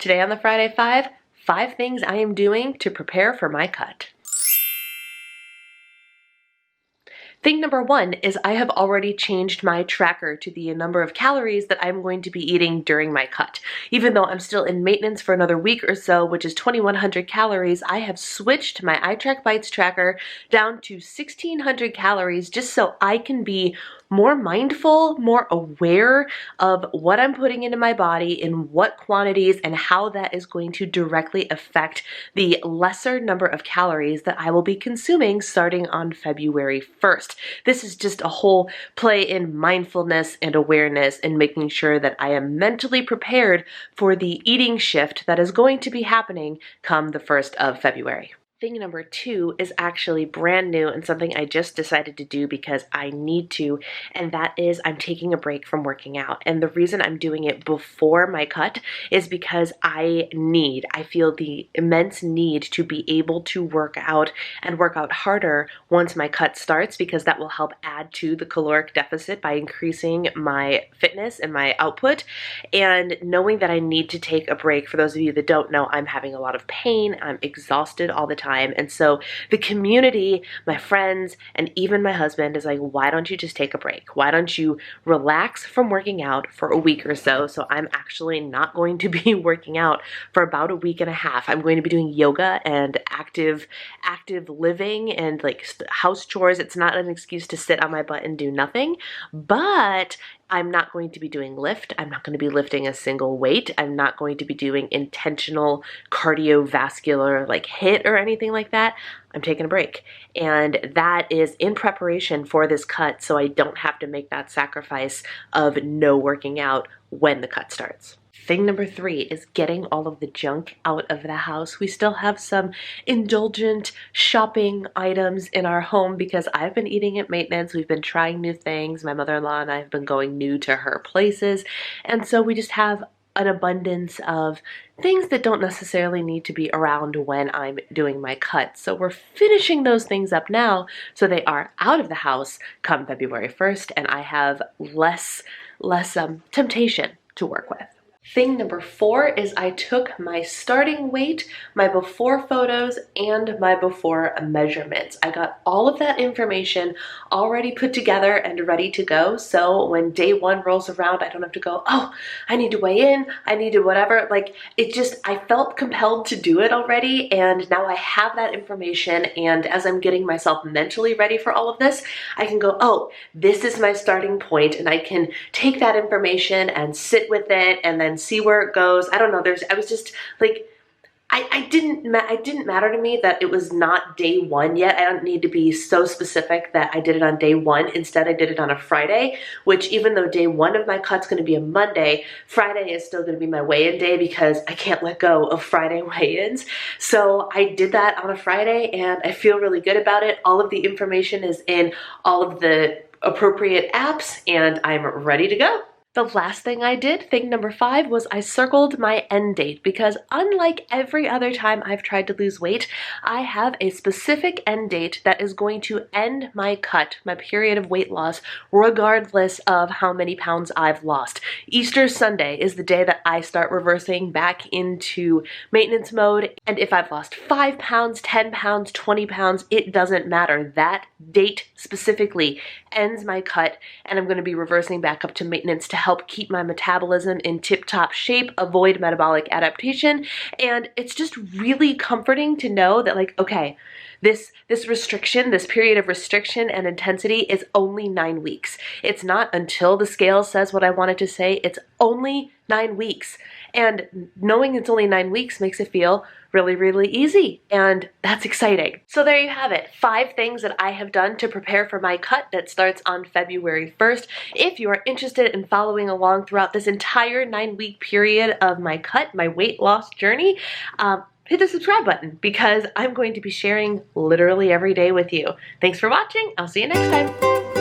Today on the Friday Five, 5 things I am doing to prepare for my cut. Thing number 1 is I have already changed my tracker to the number of calories that I'm going to be eating during my cut. Even though I'm still in maintenance for another week or so, which is 2,100 calories, I have switched my iTrack Bites tracker down to 1,600 calories just so I can be more mindful, more aware of what I'm putting into my body, in what quantities, and how that is going to directly affect the lesser number of calories that I will be consuming starting on February 1st. This is just a whole play in mindfulness and awareness and making sure that I am mentally prepared for the eating shift that is going to be happening come the 1st of February. Thing number 2 is actually brand new and something I just decided to do because I need to, and that is I'm taking a break from working out. And the reason I'm doing it before my cut is because I feel the immense need to be able to work out and work out harder once my cut starts, because that will help add to the caloric deficit by increasing my fitness and my output. And knowing that I need to take a break, for those of you that don't know, I'm having a lot of pain, I'm exhausted all the time. And so the community, my friends, and even my husband is like, why don't you just take a break? Why don't you relax from working out for a week or so? So I'm actually not going to be working out for about a week and a half. I'm going to be doing yoga and active living and like house chores. It's not an excuse to sit on my butt and do nothing, but I'm not going to be doing lift. I'm not going to be lifting a single weight. I'm not going to be doing intentional cardiovascular like HIIT or anything like that. I'm taking a break. And that is in preparation for this cut, so I don't have to make that sacrifice of no working out when the cut starts. Thing number 3 is getting all of the junk out of the house. We still have some indulgent shopping items in our home because I've been eating at maintenance. We've been trying new things. My mother-in-law and I have been going new to her places. And so we just have an abundance of things that don't necessarily need to be around when I'm doing my cut. So we're finishing those things up now so they are out of the house come February 1st, and I have less temptation to work with. Thing number 4 is I took my starting weight, my before photos, and my before measurements. I got all of that information already put together and ready to go. So when day 1 rolls around, I don't have to go, oh, I need to weigh in, I need to whatever. Like I felt compelled to do it already. And now I have that information. And as I'm getting myself mentally ready for all of this, I can go, oh, this is my starting point. And I can take that information and sit with it and then see where it goes. I don't know. I was just like, it didn't matter to me that it was not day 1 yet. I don't need to be so specific that I did it on day 1. Instead, I did it on a Friday, which even though day 1 of my cut's going to be a Monday, Friday is still going to be my weigh-in day because I can't let go of Friday weigh-ins. So I did that on a Friday and I feel really good about it. All of the information is in all of the appropriate apps and I'm ready to go. The last thing I did, thing number 5, was I circled my end date because unlike every other time I've tried to lose weight, I have a specific end date that is going to end my cut, my period of weight loss, regardless of how many pounds I've lost. Easter Sunday is the day that I start reversing back into maintenance mode, and if I've lost 5 pounds, 10 pounds, 20 pounds, it doesn't matter. That date specifically ends my cut, and I'm going to be reversing back up to maintenance to help keep my metabolism in tip-top shape, avoid metabolic adaptation, and it's just really comforting to know that, like, okay, this restriction, this period of restriction and intensity is only 9 weeks. It's not until the scale says what I wanted to say. It's only 9 weeks. And knowing it's only 9 weeks makes it feel really, really easy. And that's exciting. So there you have it. 5 things that I have done to prepare for my cut that starts on February 1st. If you are interested in following along throughout this entire 9-week period of my cut, my weight loss journey, hit the subscribe button because I'm going to be sharing literally every day with you. Thanks for watching. I'll see you next time.